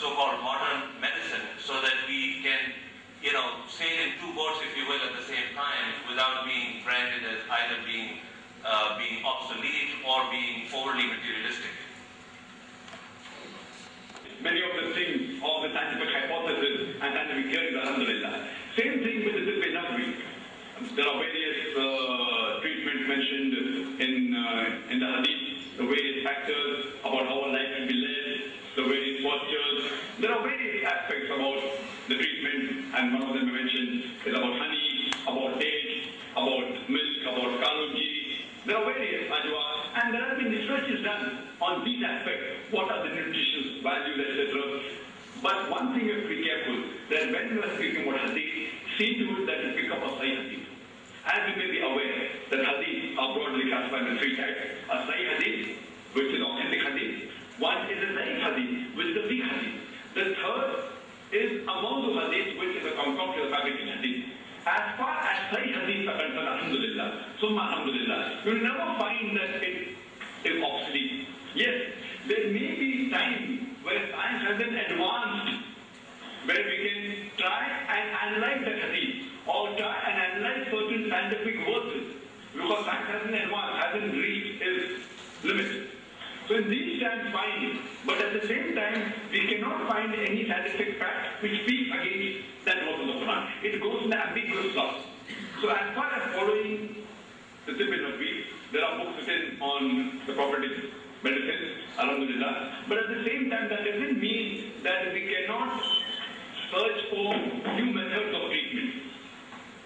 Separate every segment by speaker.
Speaker 1: so-called modern medicine so that we can, sail in two boats, if you will, at the same time without being branded as either being obsolete or being overly materialistic.
Speaker 2: Many of the things of the scientific hypothesis and scientific theories, alhamdulillah. Same thing with the tibbi nabwi. There are various treatments mentioned in the hadith, the various factors about how a life can be led, the various postures. There are various aspects about the treatment, and one of them I mentioned is about honey, about dates, about milk, about kanunji. There are various ajwa, and there have been researches done on these aspects. What are the nutritious values, etc. But one thing you have to be careful, that when you are speaking about hadith, see to it that you pick up a sahih hadith. As you may be aware, that hadith are broadly classified in three types. A sahih hadith, which is authentic hadith. One is a sahih hadith, which is a weak hadith. The third is a mawdu hadith, which is a concocted fabricated hadith. As far as sahih hadith are concerned, alhamdulillah, summa alhamdulillah, you will never find that it is obsolete. Yes, there may be time where science hasn't advanced, where we can try and analyze the hadith, or try and analyze certain scientific verses, because science hasn't advanced, hasn't reached its limits. So in these times, fine, but at the same time, we cannot find any scientific fact which speaks against that verse of the Quran. It goes in the ambiguous stuff. So as far as following the tibbi nabwi, there are books written on the properties of medicine, alhamdulillah. But at the same time, that doesn't mean that we cannot search for new methods of treatment.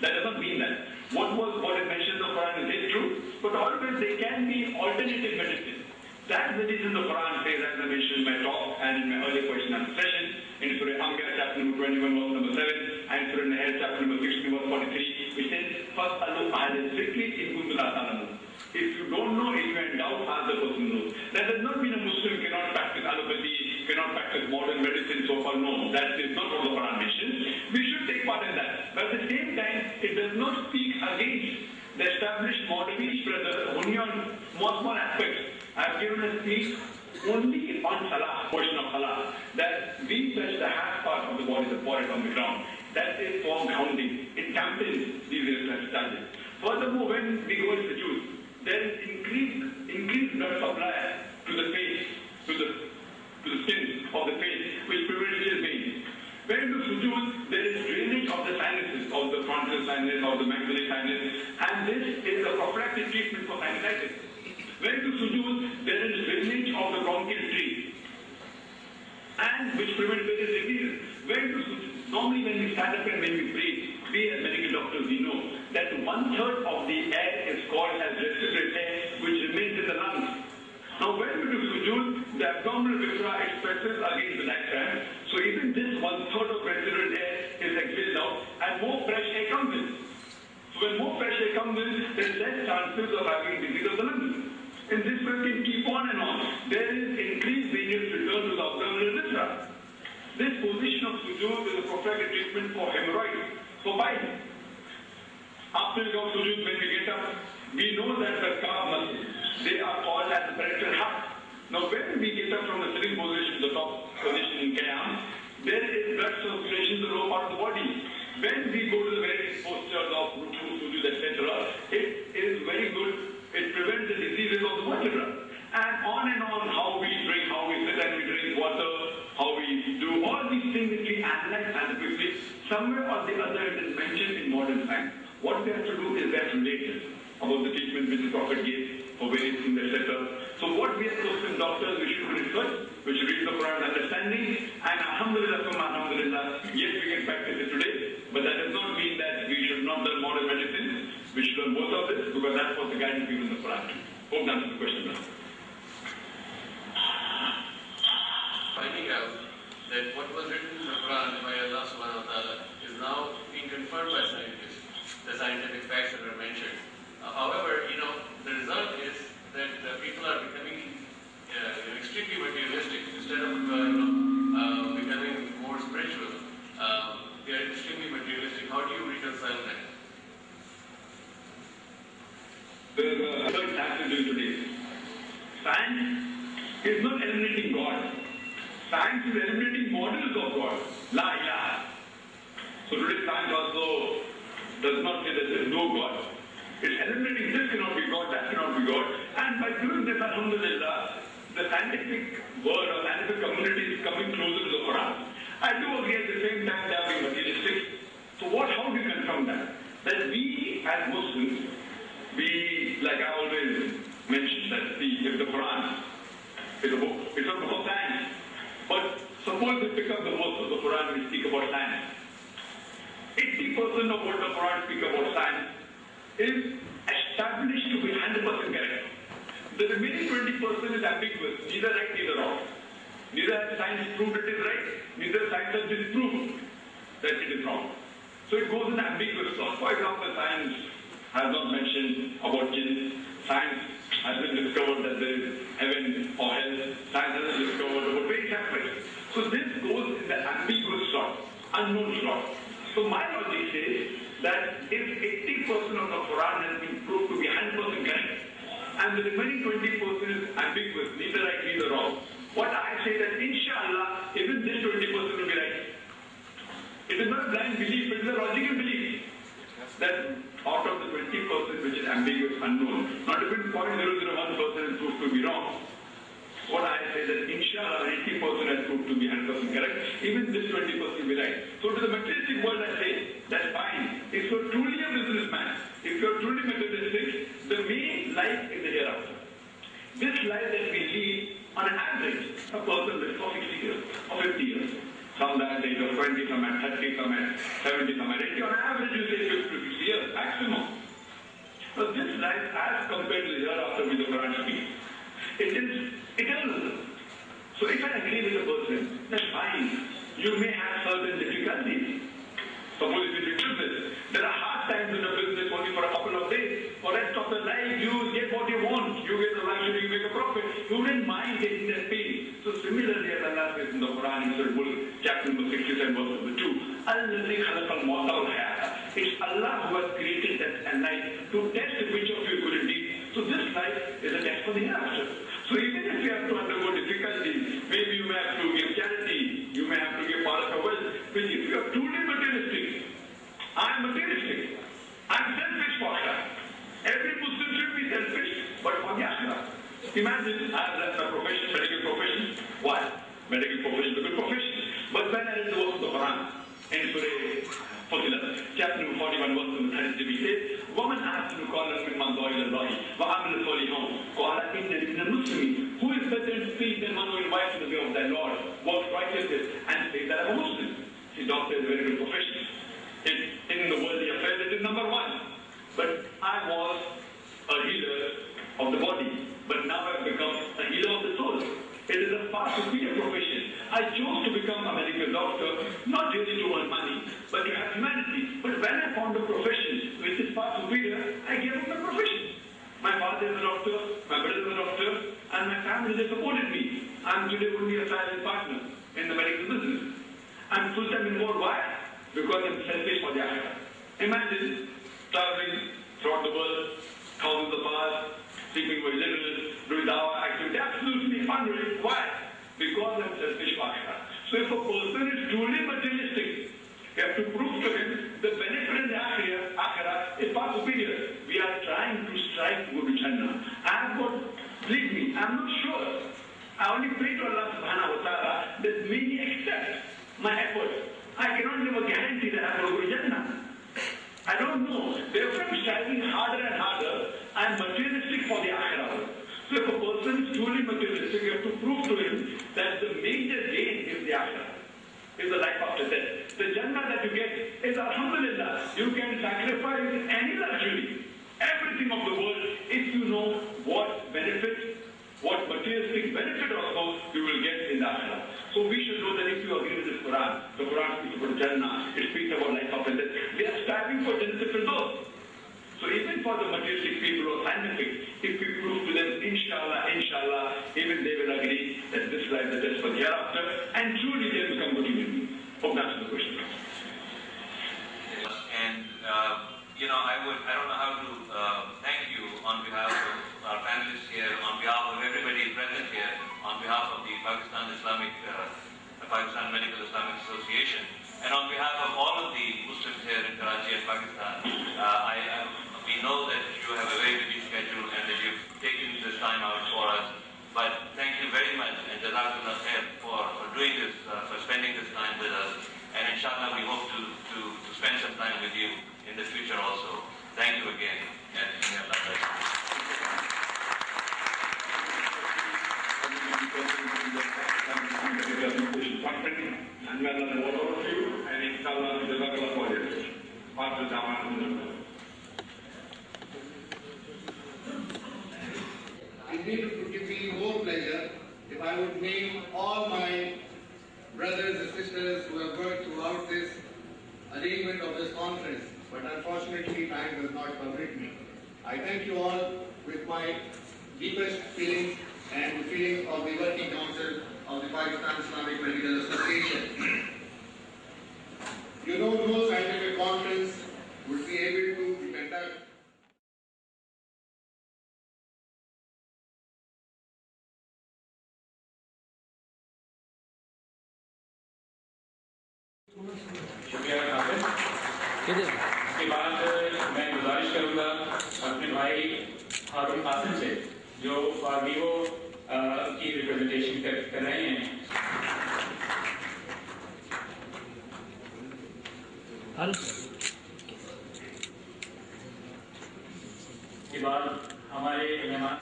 Speaker 2: That doesn't mean that. What is mentioned in the Quran is true, but always there can be alternative medicine. That's the reason the Quran says, as I mentioned in my talk and in my earlier question and answer session, in Surah Anbiya chapter number 21, verse number 7, and Surah Nahl chapter number 16, verse 43, which says, فَاسْأَلُوا أَهْلَ الذِّكْرِ إِن كُنتُمْ لَا تَعْلَمُونَ. If you don't know, if you are in doubt, ask the person who knows. That does not mean a Muslim cannot practice allopathy, cannot practice modern medicine, so far. No, that is not what the Quran mentions. We should take part in that. But at the same time, it does not speak against the established modern each brother, only on more small aspects. I have given a speech only on salah, portion of salah, that we touch the half part of the body, the forehead on the ground. That is for grounding. It dampens these reflex charges. Furthermore, when we go into the juice, there is increased blood supply to the face, to the skin of the face, which prevents chest pain. When you do sujood, there is drainage of the sinuses, of the frontal sinus, of the maxillary sinus, and this is a prophylactic treatment for sinusitis. When you do sujood, there is drainage of the bronchial tree, and which prevents various diseases. When you do sujood, normally when we stand up and when we breathe, we as medical doctors, we know that 1/3 of the air is called as respiratory air, which remains in the lungs. Now when we do sujood, the abdominal viscera expresses against the diaphragm, so even this 1/3 of respiratory air is exhaled out, and more fresh air comes in. So when more fresh air comes in, there is less chances of having disease of the lungs. And this will keep on and on. There is increased venous return to the abdominal viscera. This position of sujood is a prophylactic treatment for hemorrhoids, for bile. After you go sujood, when we get up, we know that the calf muscles, they are called as the parental heart. Now when we get up from the sitting position, the top position in Qiyam, there is blood circulation to the lower part of the body. When we go to the various postures of ruku, sujood, etc., it is very good. It prevents the diseases of the vertebra. And on, how we drink, how we sit and we drink water, how we do all these things that we analyze scientifically, somewhere or the other it is mentioned in modern science. What we have to do is we have to relate this about the treatment which the Prophet gave for various things, etc. So what we are supposed to doctors, we should research, we should read the Quran understanding, and alhamdulillah, yes, we can practice it today, but that does not mean that we should not learn modern medicine. We should learn both of this, because that's what the guidance given in the Quran. Hope that answers the question now.
Speaker 3: Finding out that what was written in the Quran by Allah subhanahu wa ta'ala is now being confirmed by scientists, the scientific facts that are mentioned. However, the result is that people are becoming extremely materialistic instead of becoming more spiritual. They are extremely materialistic. How do you reconcile that?
Speaker 2: There's a third chapter doing today. Science is not eliminating God. Science is eliminating models of God. La ilaha. So today science also does not say that there is no God. It's eliminating this cannot be God, that cannot be God. And by doing this, alhamdulillah, the scientific world or scientific community is coming closer to the Quran. I do agree at the same time they are being materialistic. So how do you confirm that? That we as Muslims, like I always mention, that if the Quran is a book, it's a book of science. But suppose we pick up the verse of the Quran and we speak about science. 80% of what the Quran speaks about science is established to be 100% correct. The remaining 20% is ambiguous, neither right, neither wrong. Neither has science proved it is right, neither science has disproved that it is wrong. So it goes in ambiguous thought. For example, science has not mentioned about jinn. Science has been discovered that there is heaven or hell. Science has discovered about various aspects. So this goes in the ambiguous slot, unknown slot. So my logic says that if 80% of the Quran has been proved to be 100% correct, and the remaining 20% is ambiguous, neither right, neither wrong, what I say that inshallah, even this 20% will be right. It is not a blind belief, it is a logical belief that out of the 20% which is ambiguous, unknown, not even 0.001% is proved to be wrong. What I say that inshallah 80% has proved to be 100% correct, even this 20% will be right. So to the materialistic world I say, that's fine. If you're truly a businessman, if you're truly materialistic, the main life is the hereafter. This life that we lead, on an average, a person lives for 60 years or 50 years. Some at the age of 20, some at 30, some at 70, some at 80. On average, you say 50 to 60 years, maximum. So this life, as compared to the hereafter which the Quran speaks, it is eternal. So if I agree with a person, that's fine. You may have certain difficulties. Suppose if you do business, there are hard times in a business only for a couple of days. For the rest of the life, you get what you want. You get the luxury, you make a profit. You wouldn't mind taking that pain. So similarly, as Allah says in the Quran, in Surah Mulk, chapter number 67, verse number 2, الَّذِي خَلَقَ الْمَوْتَ وَالْحَيَاةَ. It's Allah who has created death and life to test which of you is good indeed. So this life is a test for the hereafter. So even if you have to undergo difficulties, maybe you may have to give charity, you may have to give part of your wealth, but if you are truly materialistic, I am materialistic, I am selfish for Allah. Every Muslim should be selfish, but for the Akhirah. Imagine, I have left my profession, medical profession. Why? Medical profession is a good profession. But when I read the verse of the Quran, in Surah Fussilat, chapter 41, verse 33, it says, وَمَنْ أَحْسَنُ قَوْلًا مِمَّنْ دَعَا إِلَى اللَّهِ وَعَمِلَ صَالِحًا قَالَ إِنَّنِي مِنَ الْمُسْلِمِينَ. Who is better in speech than one who invites to the way of thy Lord, works righteousness, and says that I'm a Muslim? See, doctor is a very good profession. In the worldly affairs, it is number one. But I was a healer of the body, but now I've become a healer of the soul. It is a far superior profession. I chose to become a medical doctor, not really to earn money, but to have humanity. But when I found a profession which is far superior, I gave up my profession. My father is a doctor, my brother is a doctor, and my family, they supported me. I'm today only a silent partner in the medical business. I'm full-time involved. Why? Because I'm selfish for the Akhirah. Imagine traveling throughout the world, thousands of hours, speaking very little, doing dawah activity, absolutely unreal. Why? Because I'm selfish for Akhirah. So if a person is truly materialistic, you have to prove to him the benefit in the Akhirah is far superior. We are trying to strive to go to Jannah. Believe me, I'm not sure. I only pray to Allah subhanahu wa ta'ala that may He accept my efforts. I cannot give a guarantee that I will go to Jannah. I don't know. Therefore, I'm striving harder and harder. I'm materialistic for the Akhirah. So if a person is truly materialistic, you have to prove to him that the major gain is the Akhirah, is the life after death. The Jannah that you get is alhamdulillah. You can sacrifice any luxury, everything of the world, if you know what benefit, what materialistic benefit also you will get in the Akhirah. So we should know that if you agree with this Quran, the Quran speaks about Jannah, it speaks about life after death. We are striving for Jannah Firdaus. So even for the materialistic people or scientific, if we prove to them, inshallah, even they will agree that this life is just for the hereafter, and truly they become good human beings. Hope that's the question.
Speaker 1: And I don't know how to thank you on behalf of our panelists here, on behalf of everybody present here, on behalf of the Pakistan Pakistan Medical Islamic Association. And on behalf of all of the Muslims here in Karachi and Pakistan, we know that you have a very busy schedule and that you've taken this time out for us. But thank you very much, and Zakir Naik for doing this, for spending this time with us. And inshallah, we hope to spend some time with you in the future also. Thank you again, and may Allah bless you.
Speaker 2: And may Allah reward all of you, and inshallah, Jazakallah for this.
Speaker 4: Indeed, it would give me more pleasure if I would name all my brothers and sisters who have worked throughout this arrangement of this conference, but unfortunately time does not permit me. I thank you all with my deepest feelings and the feelings of the Working Council of the Pakistan Islamic Medical Association. You know, no scientific conference would be able to be conducted.
Speaker 5: शुक्रिया खातिर इसके बाद मैं गुजारिश करूंगा अपने भाई हारून कासिम से जो फार्मीवो की रिप्रेजेंटेशन कर रहे हैं। इसके बाद हमारे मेहमान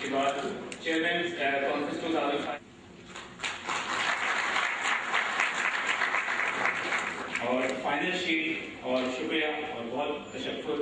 Speaker 5: के बाद चेयरमैन कॉन्फ्रेंस 2005 और फाइनल शीट और शुक्रिया और बहुत तशक्कुर।